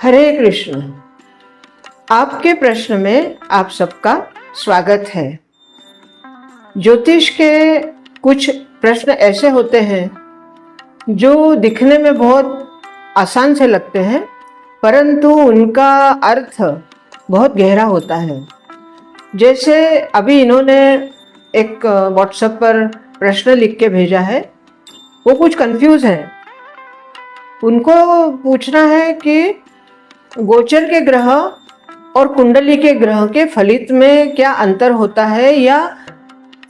हरे कृष्ण। आपके प्रश्न में आप सबका स्वागत है। ज्योतिष के कुछ प्रश्न ऐसे होते हैं जो दिखने में बहुत आसान से लगते हैं, परंतु उनका अर्थ बहुत गहरा होता है। जैसे अभी इन्होंने एक व्हाट्सएप पर प्रश्न लिख के भेजा है, वो कुछ कंफ्यूज है। उनको पूछना है कि गोचर के ग्रह और कुंडली के ग्रह के फलित में क्या अंतर होता है, या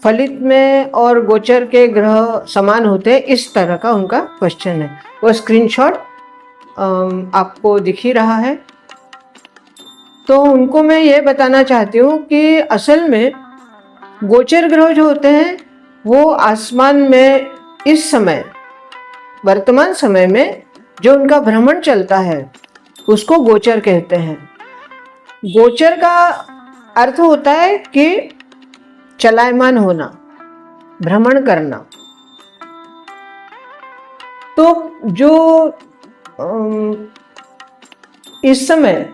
फलित में और गोचर के ग्रह समान होते हैं। इस तरह का उनका क्वेश्चन है। वो स्क्रीनशॉट आपको दिख ही रहा है। तो उनको मैं ये बताना चाहती हूँ कि असल में गोचर ग्रह जो होते हैं वो आसमान में इस समय वर्तमान समय में जो उनका भ्रमण चलता है उसको गोचर कहते हैं। गोचर का अर्थ होता है कि चलायमान होना, भ्रमण करना। तो जो इस समय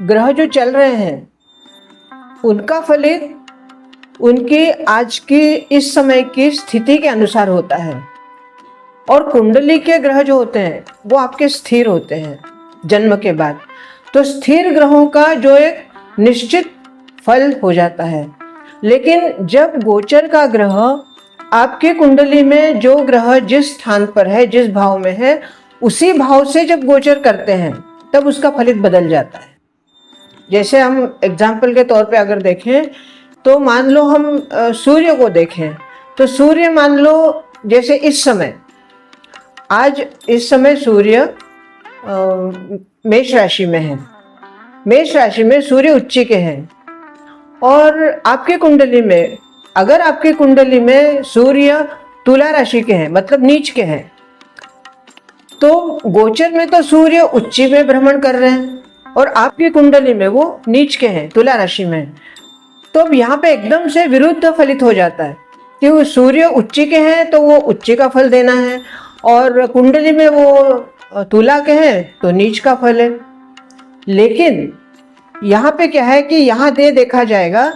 ग्रह जो चल रहे हैं उनका फलित उनकी आज की इस समय की स्थिति के अनुसार होता है, और कुंडली के ग्रह जो होते हैं वो आपके स्थिर होते हैं जन्म के बाद। तो स्थिर ग्रहों का जो एक निश्चित फल हो जाता है। लेकिन जब गोचर का ग्रह आपके कुंडली में जो ग्रह जिस स्थान पर है, जिस भाव में है, उसी भाव से जब गोचर करते हैं तब उसका फलित बदल जाता है। जैसे हम एग्जाम्पल के तौर पे अगर देखें तो मान लो हम सूर्य को देखें, तो सूर्य मान लो जैसे इस समय, आज इस समय सूर्य मेष राशि में है। मेष राशि में सूर्य उच्च के हैं, और आपके कुंडली में अगर आपके कुंडली में सूर्य तुला राशि के हैं, मतलब नीच के हैं, तो गोचर में तो सूर्य उच्च में भ्रमण कर रहे हैं और आपकी कुंडली में वो नीच के हैं, तुला राशि में। तो अब यहाँ पे एकदम से विरुद्ध फलित हो जाता है कि वो सूर्य उच्च के हैं तो वो उच्च का फल देना है, और कुंडली में वो तुला के हैं तो नीच का फल है। लेकिन यहाँ पे क्या है कि यहाँ देखा जाएगा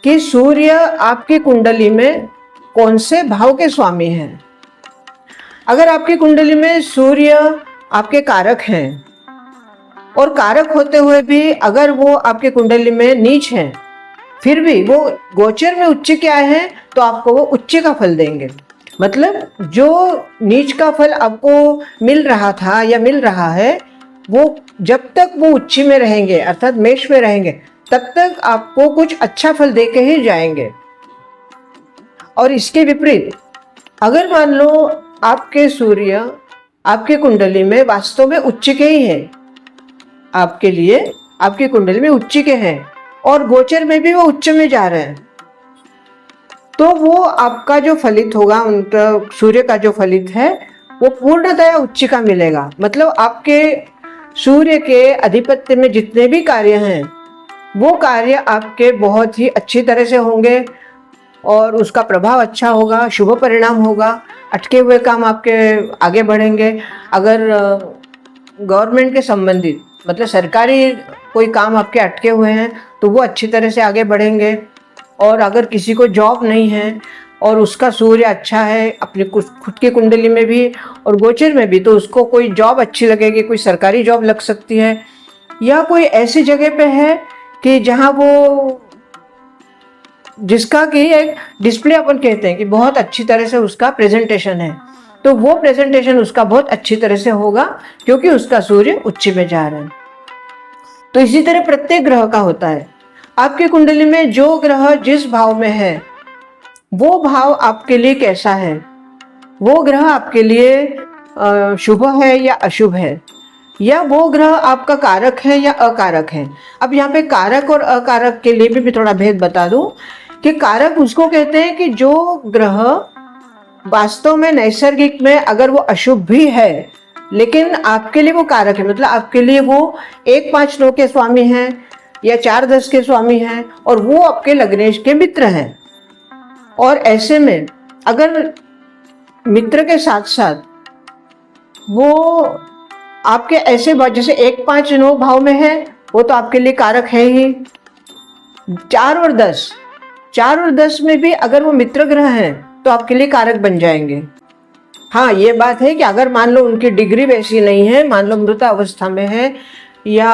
कि सूर्य आपकी कुंडली में कौन से भाव के स्वामी हैं। अगर आपकी कुंडली में सूर्य आपके कारक हैं, और कारक होते हुए भी अगर वो आपके कुंडली में नीच हैं, फिर भी वो गोचर में उच्च के आए हैं तो आपको वो उच्च का फल देंगे। मतलब जो नीच का फल आपको मिल रहा था या मिल रहा है, वो जब तक वो उच्च में रहेंगे अर्थात मेष में रहेंगे तब तक आपको कुछ अच्छा फल दे के ही जाएंगे। और इसके विपरीत अगर मान लो आपके सूर्य आपके कुंडली में वास्तव में उच्च के ही हैं, आपके लिए आपकी कुंडली में उच्च के हैं और गोचर में भी वो उच्च में जा रहे हैं, तो वो आपका जो फलित होगा, उनका सूर्य का जो फलित है वो पूर्णतया उच्च का मिलेगा। मतलब आपके सूर्य के अधिपत्य में जितने भी कार्य हैं वो कार्य आपके बहुत ही अच्छी तरह से होंगे और उसका प्रभाव अच्छा होगा, शुभ परिणाम होगा। अटके हुए काम आपके आगे बढ़ेंगे। अगर गवर्नमेंट के संबंधित मतलब सरकारी कोई काम आपके अटके हुए हैं तो वो अच्छी तरह से आगे बढ़ेंगे। और अगर किसी को जॉब नहीं है और उसका सूर्य अच्छा है अपनी खुद की कुंडली में भी और गोचर में भी, तो उसको कोई जॉब अच्छी लगेगी, कोई सरकारी जॉब लग सकती है, या कोई ऐसी जगह पे है कि जहाँ वो जिसका कि एक डिस्प्ले अपन कहते हैं कि बहुत अच्छी तरह से उसका प्रेजेंटेशन है, तो वो प्रेजेंटेशन उसका बहुत अच्छी तरह से होगा क्योंकि उसका सूर्य उच्च में जा रहा है। तो इसी तरह प्रत्येक ग्रह का होता है। आपकी कुंडली में जो ग्रह जिस भाव में है वो भाव आपके लिए कैसा है, वो ग्रह आपके लिए शुभ है या अशुभ है, या वो ग्रह आपका कारक है या अकारक है। अब यहाँ पे कारक और अकारक के लिए भी थोड़ा भेद बता दूं कि कारक उसको कहते हैं कि जो ग्रह वास्तव में नैसर्गिक में अगर वो अशुभ भी है लेकिन आपके लिए वो कारक है, मतलब आपके लिए वो 1, 5, 9 के स्वामी हैं या 4, 10 के स्वामी हैं और वो आपके लग्नेश के मित्र हैं। और ऐसे में अगर मित्र के साथ साथ वो आपके ऐसे जैसे 1, 5, 9 भाव में है वो तो आपके लिए कारक है ही। 4 और 10 में भी अगर वो मित्र ग्रह हैं तो आपके लिए कारक बन जाएंगे। हाँ, ये बात है कि अगर मान लो उनकी डिग्री वैसी नहीं है, मान लो मृत अवस्था में है या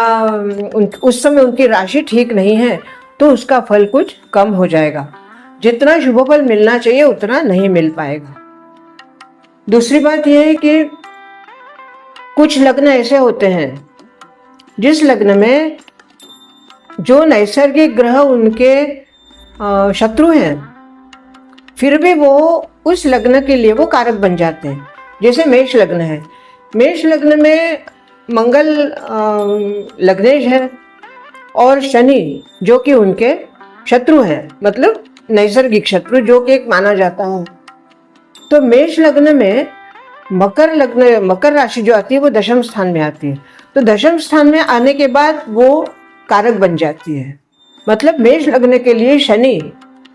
उस समय उनकी राशि ठीक नहीं है, तो उसका फल कुछ कम हो जाएगा। जितना शुभ फल मिलना चाहिए उतना नहीं मिल पाएगा। दूसरी बात यह है कि कुछ लग्न ऐसे होते हैं जिस लग्न में जो नैसर्गिक ग्रह उनके शत्रु हैं, फिर भी वो उस लग्न के लिए वो कारक बन जाते हैं। जैसे मेष लग्न है, मेष लग्न में मंगल लग्नेश है और शनि जो कि उनके शत्रु हैं, मतलब नैसर्गिक शत्रु जो कि एक माना जाता है। तो मेष लग्न में मकर राशि जो आती है वो दशम स्थान में आती है। तो दशम स्थान में आने के बाद वो कारक बन जाती है, मतलब मेष लग्न के लिए शनि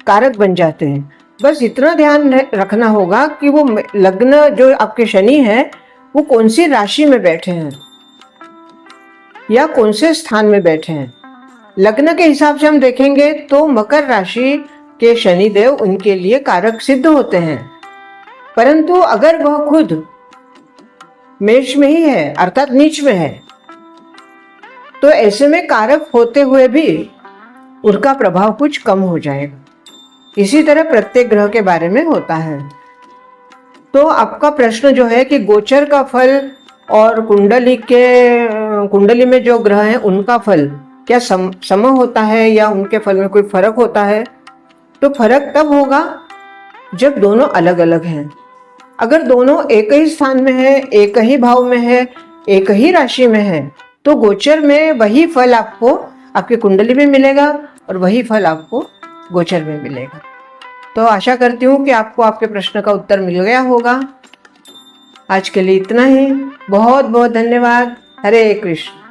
कारक बन जाते हैं। बस इतना ध्यान रखना होगा कि वो लग्न जो आपके शनि है वो कौन सी राशि में बैठे हैं या कौन से स्थान में बैठे हैं। लग्न के हिसाब से हम देखेंगे तो मकर राशि के शनिदेव उनके लिए कारक सिद्ध होते हैं, परंतु अगर वह खुद मेष में ही है अर्थात नीच में है तो ऐसे में कारक होते हुए भी उनका प्रभाव कुछ कम हो जाएगा। इसी तरह प्रत्येक ग्रह के बारे में होता है। तो आपका प्रश्न जो है कि गोचर का फल और कुंडली में जो ग्रह हैं उनका फल क्या सम होता है या उनके फल में कोई फर्क होता है? तो फर्क तब होगा जब दोनों अलग अलग हैं। अगर दोनों एक ही स्थान में है, एक ही भाव में है, एक ही राशि में है, तो गोचर में वही फल आपको आपकी कुंडली में मिलेगा और वही फल आपको गोचर में मिलेगा। तो आशा करती हूँ कि आपको आपके प्रश्न का उत्तर मिल गया होगा। आज के लिए इतना ही। बहुत बहुत धन्यवाद। हरे कृष्ण।